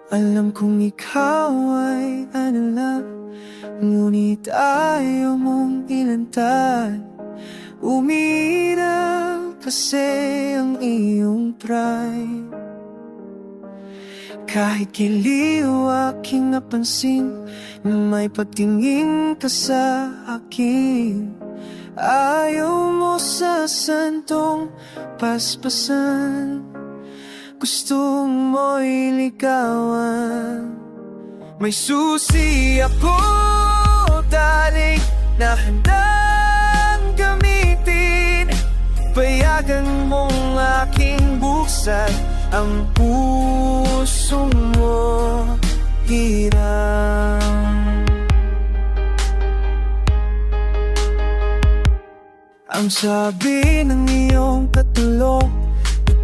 Alam kong ikaw ay lang, ngunit ayaw mong ilantad. Umiiral kasi ang iyong pride. Kahit giliw aking napansin na may pagtingin ka sa akin, ayaw mo sa santong paspasan. Gusto mo'y ligawan. May susi ako, darling, na handang gamitin. Payagan mong aking buksan ang puso mo, hirang. Ang sabi ng iyong katulong,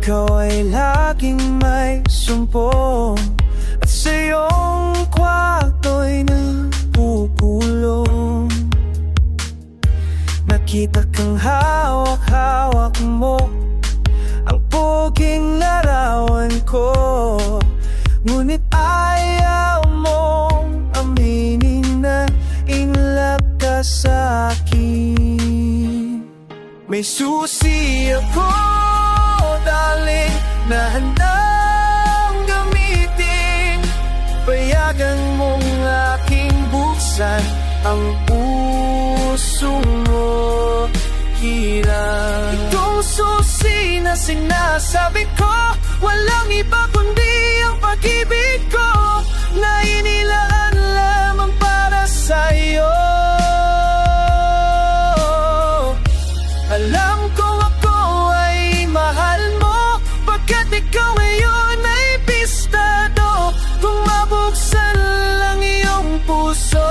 ikaw ay laging may sumpong, at sa iyong kwarto'y napukulong. Nakita kang hawak-hawak mo ang poging larawan ko, ngunit ayaw mong aminin na in love ka sa akin. May susi ako, darling, na handang gamitin. Payagan mong aking buksan ang puso mo, hirang. Itong susi na sinasabi ko, walang iba kundi ang pag-ibig ko, na inilaan lamang para sa'yo. Alam ko ako ay mahal mo, pagkat ikaw ngayon ay pistado. Kung mabuksan lang iyong puso,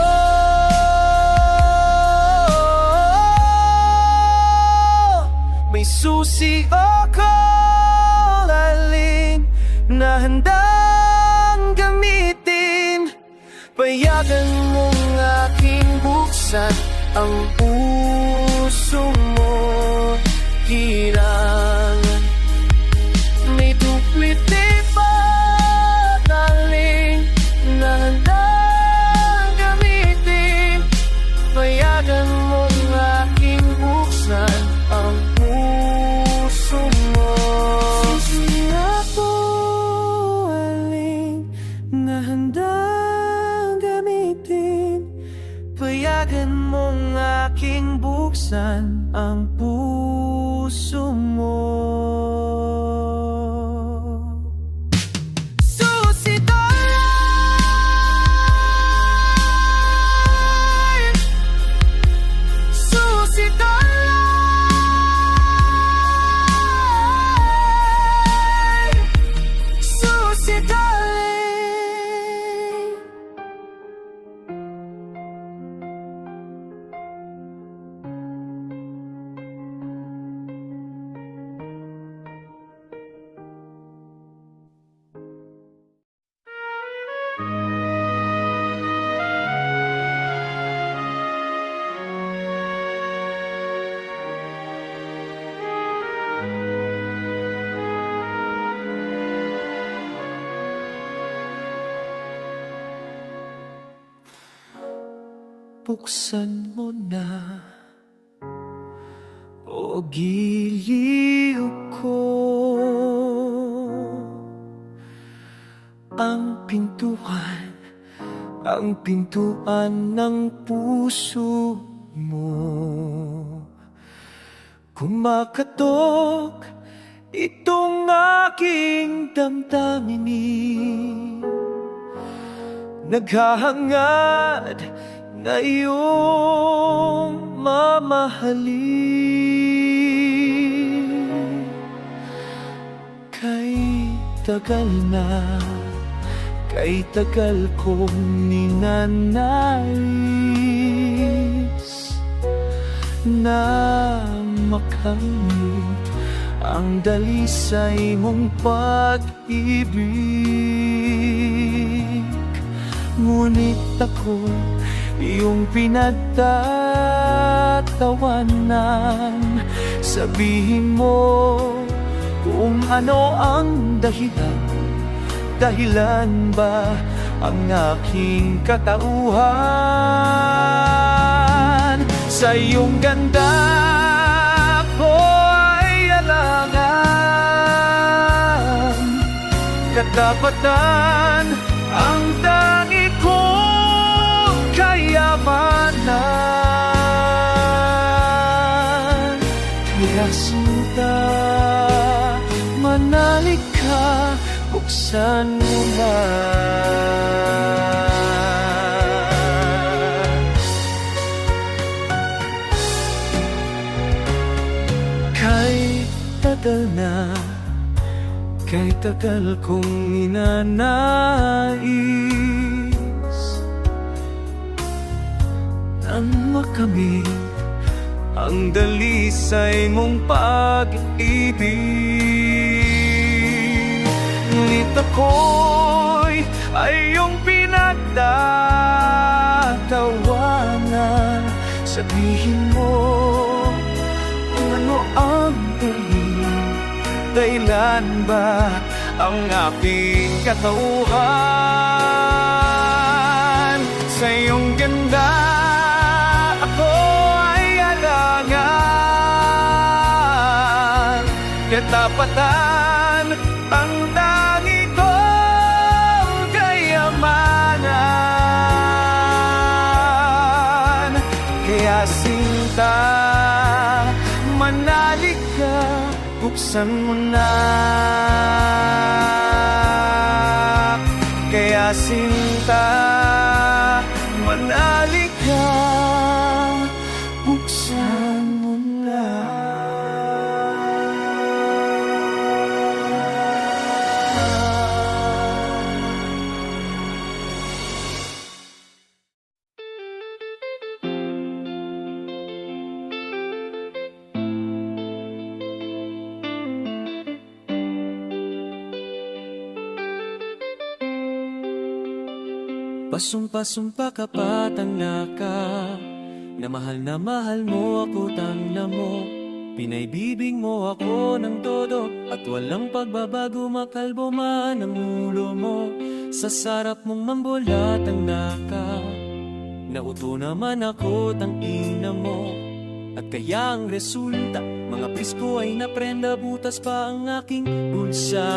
may susi ako, darling, na handang gamitin. Payagan mong aking buksan ang puso mo, hirang. May duplite pa, darling, na handang gamitin. Payagan mong aking buksan ang puso mo. Susi ako, darling, na handang gamitin. Payagan mong aking buksan ang puso mo. Susi darling, susi darling, susi darling. Buksan mo na, o giliw ko, ang pintuan ng puso mo. Kumakatok itong aking damdamin, naghahangad na iyong mamahalin. Kay tagal na, kay tagal kong ninanais na makamit ang dalisay mong pag-ibig. Ngunit ako iyong pinagtatawanan. Sabihin mo kung ano ang dahilan dahilan ba ang aking katauhan? Sa iyong ganda ko ay alangan, katapatan ang tangi kong kayamanan. Kaya sinta, manalik ka, buksan mo na. Kay tagal na, kay tagal kong inanais nang makamit ang dalisay mong pag-ibig. Ngunit ako'y ay iyong pinagtatawanan. Sabihin mo kung ano ang dahilan ba ang aking katauhan? Sa iyong ganda ako ay alangan, katapatan ang tangi kong kayamanan. Kaya sinta, manalik ka, buksan mo na. Kaya sinta, manalik ka, buksan mo na. Pasumpa-sumpa ka pa, tangna ka, na mahal mo ako, tangna mo. Pinaibibig mo ako ng todo, at walang pagbabago, makalbo man ang ulo mo. Sa sarap mong mambola, tangna ka, nauto naman ako, tangina mo. At kaya ang resulta, mga pisko ay naprenda, butas pa ang aking bulsa.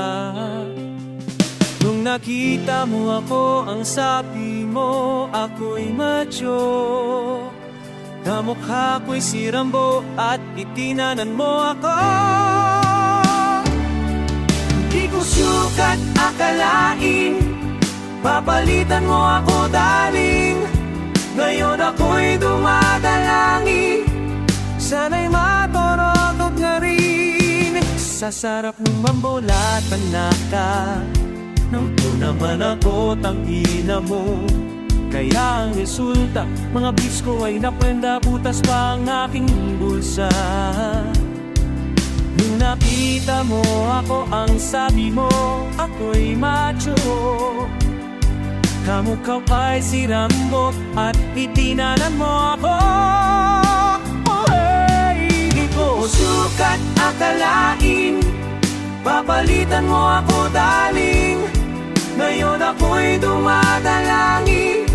Nung nakita mo ako, ang sabi mo, ako'y macho. Kamukha ko'y si Rambo at itinanan mo ako. Di ko sukat akalain, papalitan mo ako, darling. Ngayon ako'y dumadalangin, sana'y matorotot na rin. Sa sarap ng mambolatan na ka, nauto naman ako, tangina mo. Kaya ang resulta, mga bis ko ay naprenda, butas pa ang aking bulsa. Nung nakita mo ako, ang sabi mo, ako'y macho. Kamukha kay si Rambo at itinanan mo ako. Oh, hey, di ko sukat akalain, papalitan mo ako, darling. Ngayon ako'y dumadalangin,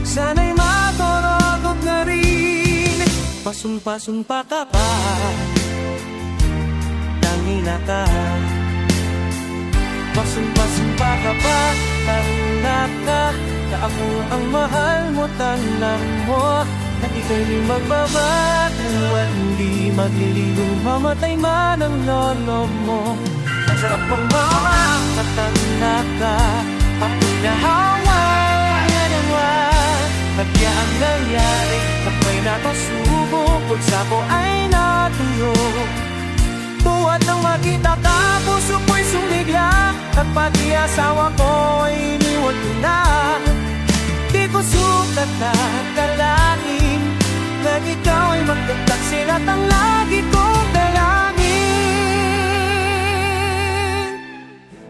sana'y matorotot na rin. Pasumpa-sumpa ka pa, tangina ka. Pasumpa-sumpa ka pa, tangina ka. Na ako ang mahal mo, tanang mo. Na ika'y di magbabatuan, di magliligo, mamatay man ang lolo mo. Ang sarap mong mama, katanda ka, ako'y nahawa, nanawa. Pagya ang nangyari, ako'y natasubo, pulsa ko ay natuyo. Buhat nang makita ka, puso ko'y sumigla, at pati asawa ko ay iniwan ko na. Di ko sukat na kalain, na ikaw ay magtataksin at ang lagi kong dalangin.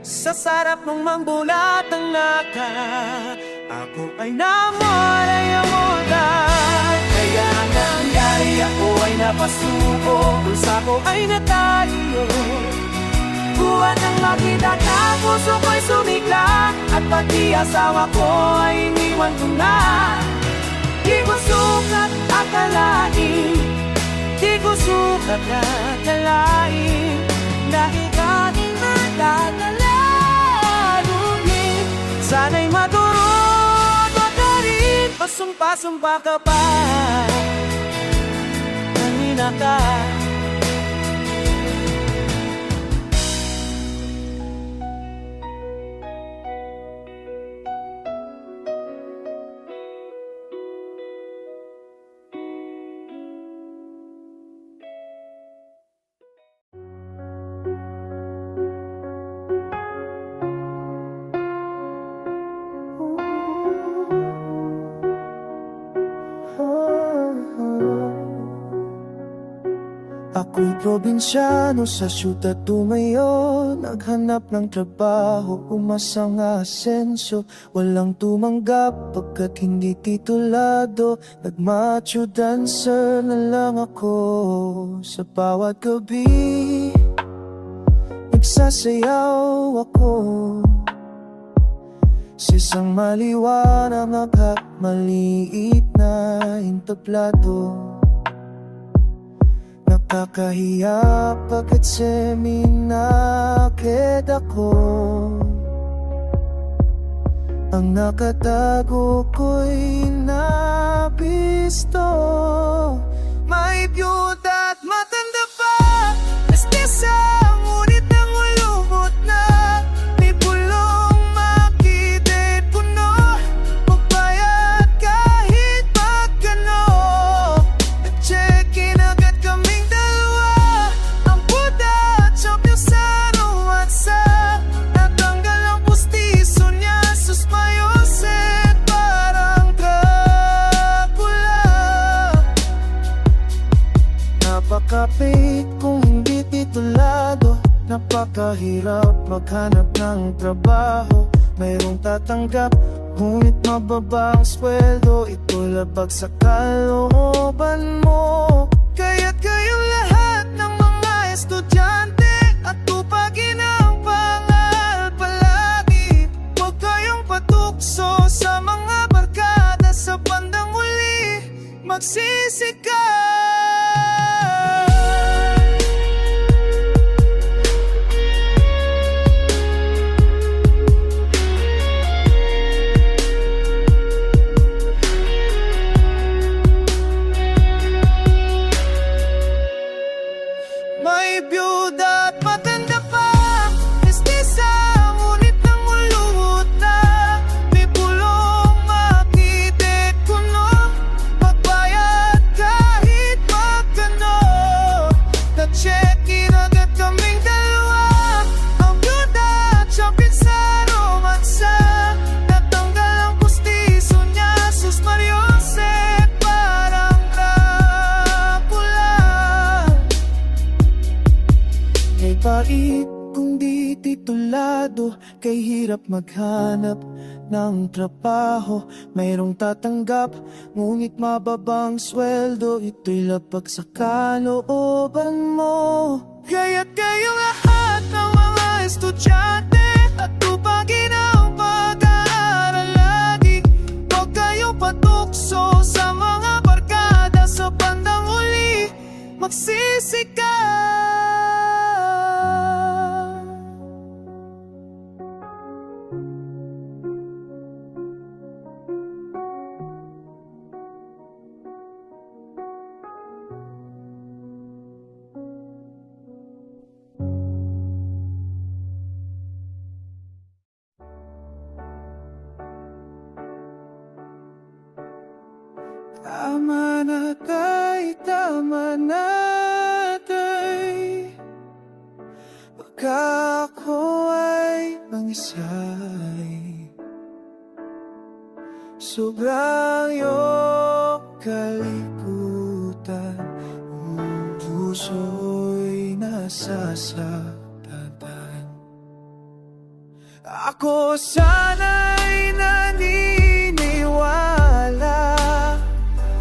Sa sarap mong mambulat ang naka, ako ay namarayamutan. Kaya ang nangyari, ako ay napasuko, pulsa ko ay natalo. Iwan nang makita na puso ko'y sumigla, at pati asawa ko ay iniwan ko na. Di ko sukat akalain, di ko sukat akalain, na ikating nadadalarunin. Sana'y maturot ka rin, pasumpa-sumpa ka pa, kanina ka. Ako'y probinsyano sa syudad tumayo, naghanap ng trabaho, umasang asenso. Walang tumanggap pagkat hindi titulado, nagmacho dancer na lang ako. Sa bawat gabi, nagsasayaw ako sa isang maliwanag at maliit na entablado. Nakakahiya pagkat seminakit ako, ang nakatago ko'y nabisto. May byuda at matanda pa, mestiza, ngunit nangulubot na. May pulong makitid puno, magbayad kahit magkano. Nag-check-in agad kaming dalawa, ang Buda at Chopiosano WhatsApp. Natanggal ang pustiso niya, sus Mayoset, parang Dracula. Napakapit kung hindi titulado, napakahirap maghanap ng trabaho. Mayroong tatanggap, ngunit mababa ang sweldo. Ito labag sa kalooban mo. Kaya't kayong lahat ng mga estudyante, at tupagin ang pangal palagi. Huwag kayong patukso sa mga barkada, sa bandang huli magsisikat. May byuda at matanda pa, mestiza, ngunit nangulubot na. May pulong makitid kuno, magbayad kahit magkano. Na-check-in agad kaming dalawa, ang byuda at Chopiosano WhatsApp. Natanggal ang pustiso niya, sus Mayoset, parang Dracula. May pait kung di titulado, kay hirap maghanap ng trabaho. Mayroong tatanggap, ngunit mababang sweldo. Ito'y labag sa kalooban mo. Kaya't kayong lahat ng mga estudyante, at tupagin ang pag-aaral lagi. Huwag kayong patukso sa mga barkada, sa bandang huli magsisikat. Tama na tay, tama na tay, baka ako ay mangisay. Sobrang iyong kalikutan, ang puso'y nasasaktan. Ako sana'y naniniwala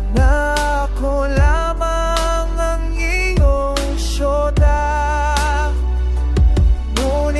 na ako lamang ang iyong syota. Ngunit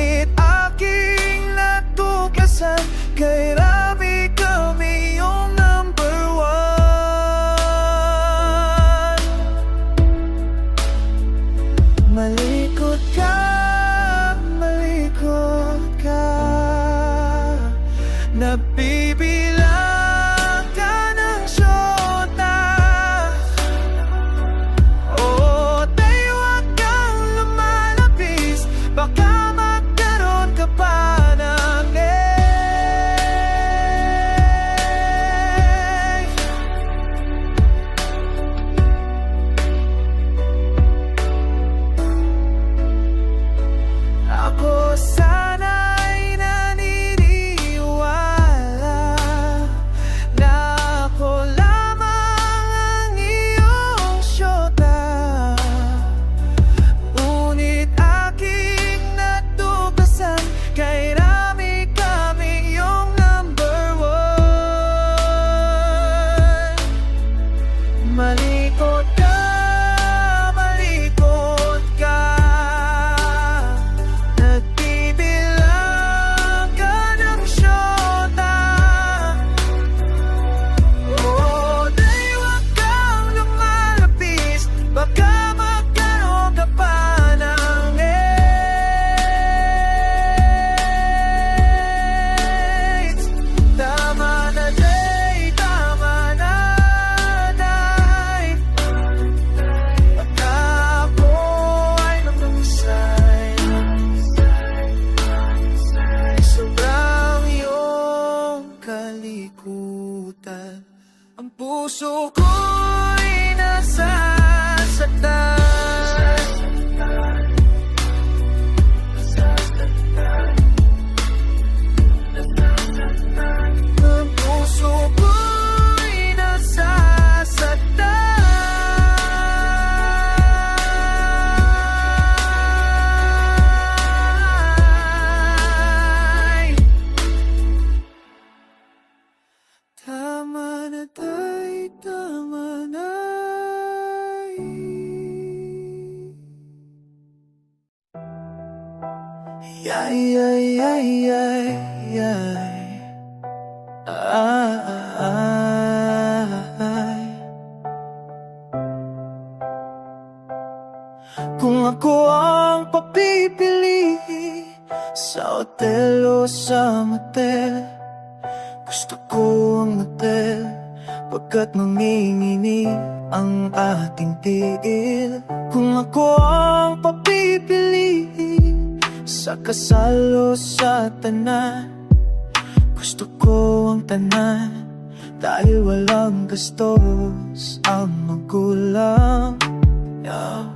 pulutan. Ang puso ko'y nasasaktan. Ang puso ko'y nasasaktan. Tama na tayo, tama na. Yay, yay, yay, yay, yay. Ay. Kung ako ang papipili sa hotel o sa motel, gusto ko ang hotel, pagkat manginginig ang ating tiil. Kung ako ang papipili sa kasal o sa tanan, gusto ko ang tanan, dahil walang gastos ang magulang. Yeah.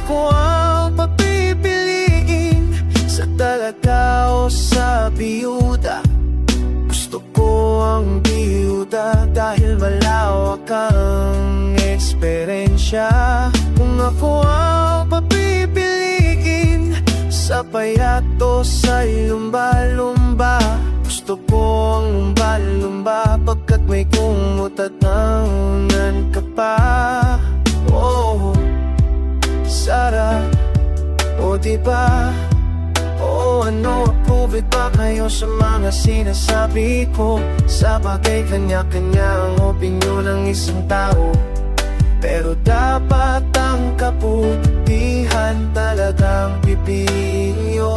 Ako ang papipiliin sa dalaga o sa biyuda. Gusto ko ang biyuda dahil malawak ang eksperyensya. Kung ako ang papipiliin sa payat o sa lumba-lumba, gusto ko ang lumba-lumba pagkat may kumot at naunan ka pa. Oh, sarap, o diba? O ano, approve it ba kayo sa mga sinasabi ko? Sa bagay kanya-kanya ang opinyon ng isang tao, pero dapat ang kabutihan talagang pipiliin nyo.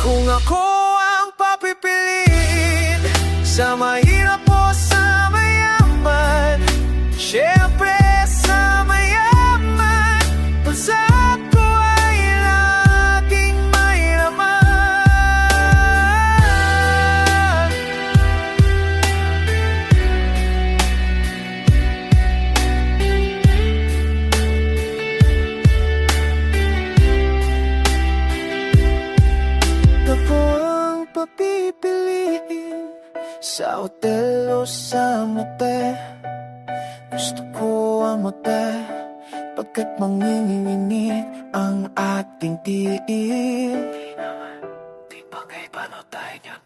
Kung ako ang papipiliin sa mahirap o sa mayaman, siyempre sa mayaman, bansa ko ay laging may laman. Ako ang papipiliin sa hotel o sa motel, gusto ko ang motel, pagkat manginginig ang ating tiil. Di ba kay paano tayo niyan?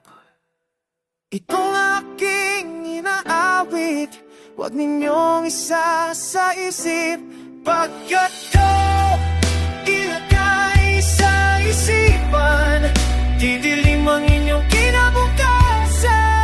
Itong aking inaawit, huwag ninyong isa sa isip, pagkat ko ilagay sa isipan, didilim ang inyong kinabukasan.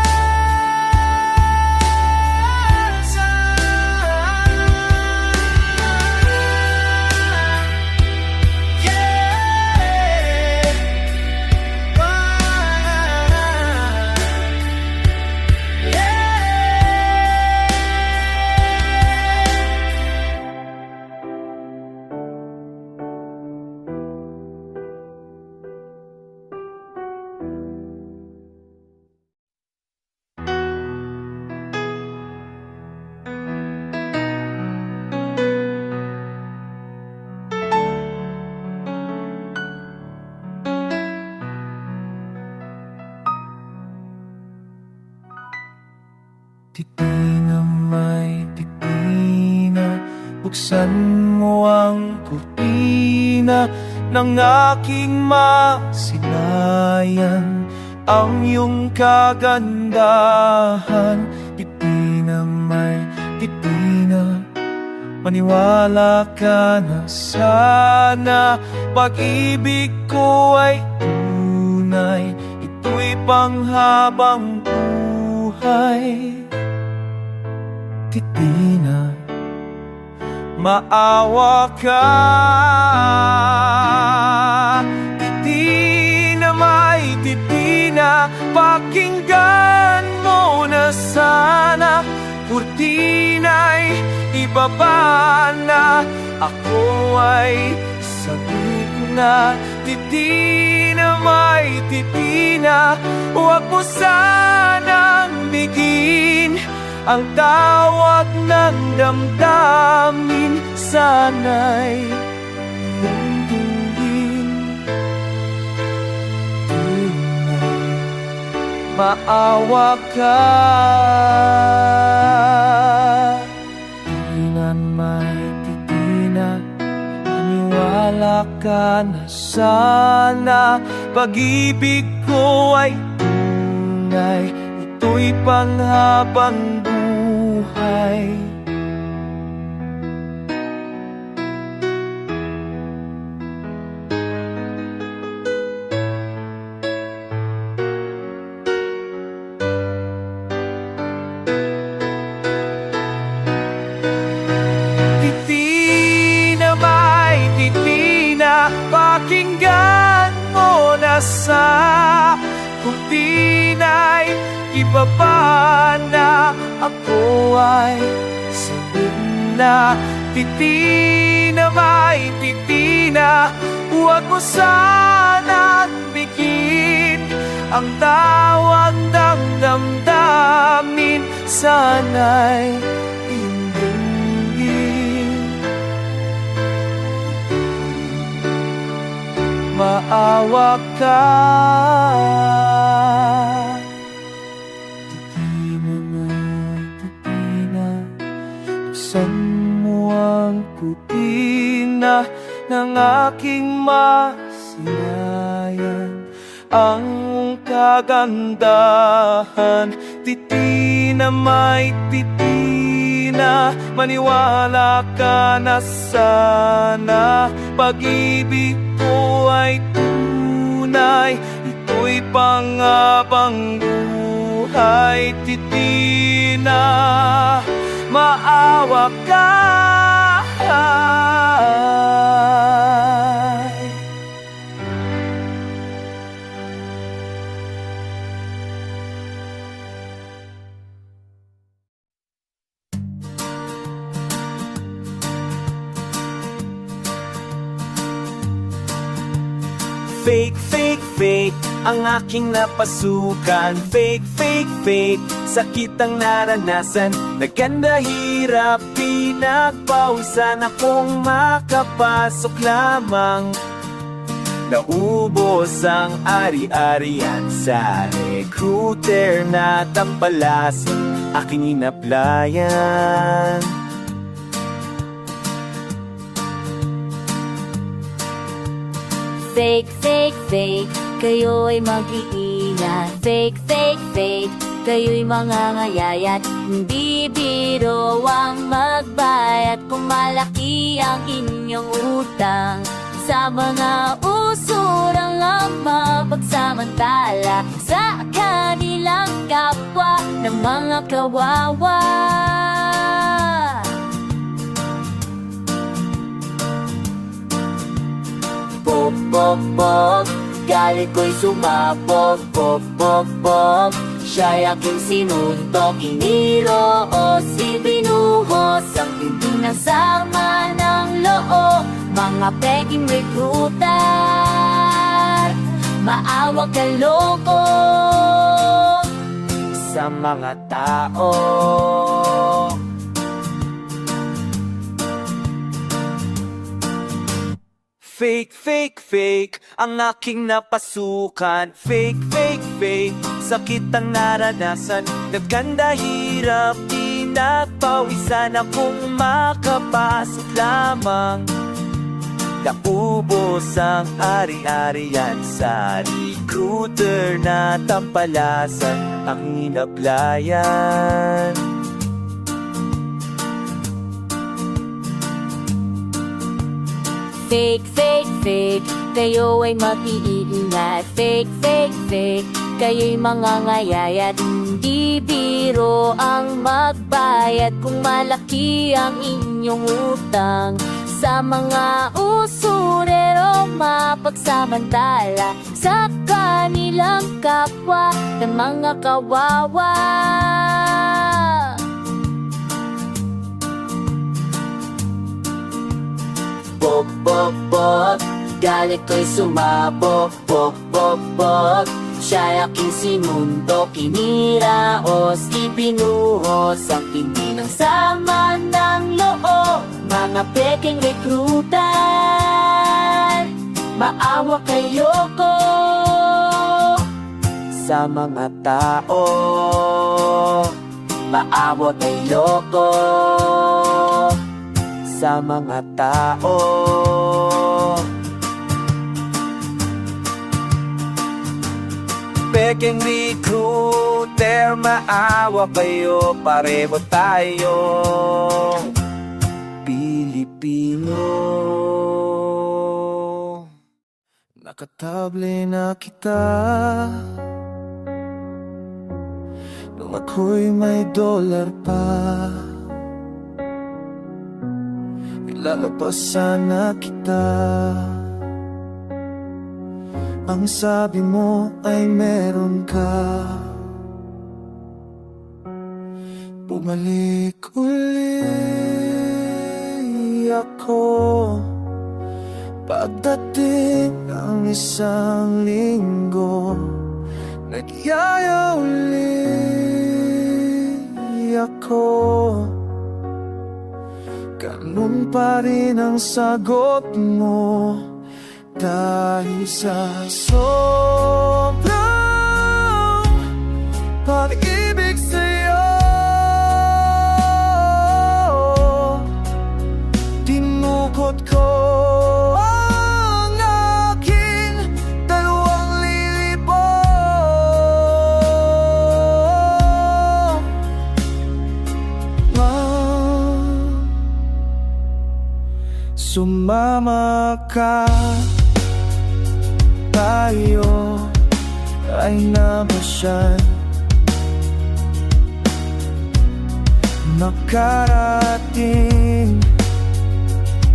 Titina may titina, buksan mo ang kurtina ng aking masilayan, ang iyong kagandahan. Titina may titina, maniwala ka na sana, pag-ibig ko ay tunay, ito'y panghabang buhay. Titina, maawa ka. Titina, ibaba na. Ako ay sabik na, titi na may titi na. Huwag mo sanang bigin ang tawag ng damdamin. Sana'y iyong dinggin, maawa ka. Di na may titina, maniwala ka na sana. Pag-ibig ko ay tunay, ito'y panghabang buhay. Pakinggan mo na sa kutinay, ibaba na. Ako ay sabik na, titi na may titi na. Huwag mo sanang bigin ang tawag ng damdamin. Sana'y maawa ka. Titina na, titina, buksan mo ang kutina ng aking masilayan. Ang kagandahan, titina may titina. Maniwala ka na sana. Pag-ibig ko ay tunay, ito'y panghabang buhay. Titina, maawa ka. Fake, fake, fake, ang aking napasukan. Fake, fake, fake, sakit ang naranasan. Nagkanda hirap, pinagpawisan akong makapasok lamang. Naubos ang ari-arian sa recruiter na tampalasin aking inaplayan. Fake, fake, fake, kayo ay mag-iingat. Fake, fake, fake, kayo'y mangangayayat. Hindi biro ang magbayad kung malaki ang inyong utang. Sa mga usurang ang mapagsamantala sa kanilang kapwa ng mga kawawa. Pop, pop, pop, galit ko'y sumabog. Pop, pop, pop, siya'y aking sinuntok. Iniroos, ibinuhos ang hindi ng sama ng loob. Mga peking recruiter, maawa ka loko Sa mga tao, fake, fake, fake, ang aking napasukan. Fake, fake, fake, sakit ang naranasan. Nagkanda hirap, pinagpawisan akong makapasok lamang. Naubos ang ari-arian sa recruiter na tampalasan ang inaplayan. Fake, fake, fake, kayo ay mag-iingat. Fake, fake, fake, kayo'y mangangayayat. Hindi biro ang magbayad kung malaki ang inyong utang. Sa mga usurero mapagsamantala sa kanilang kapwa ng mga kawawa. bok, bok, bok. Galit ko'y sumabog, bok, bok, bok. Siya'y aking sinundo, kiniraos, ibinuhos ang tindi ng sama ng loob. Mga peking rekrutan, maawa kayo ko sa mga tao. Maawa kayo ko sa mga tao. Peking recruiter, maawa kayo, pareho tayong Pilipino. Nakatable na kita nung ako'y may dollar pa. Ilalabas sana kita. Ang sabi mo ay meron ka. Bumalik uli ako pagdating ng isang linggo. Nagyaya uli ako. Ganun pa rin ang sagot mo. Dahil sa sobrang pag-ibig sa'yo, tinukot ko ang aking 2,000. Sumama ka, tayo ay namasyal. Nakarating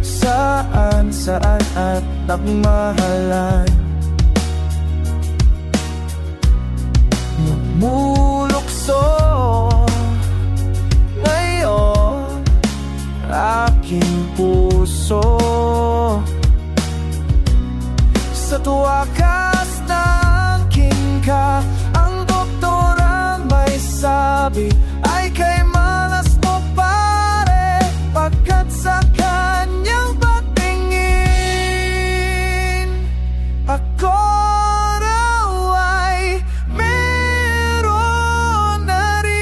saan-saan at nagmahalan. Lumulukso ngayon aking puso sa tuwakas ng kingka. Ang doktora may sabi ay kay malas mo pare, pagkat sa kanyang patingin ako raw ay meron na rin.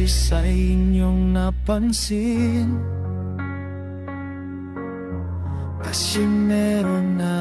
Sa inyong napansin, kasi meron na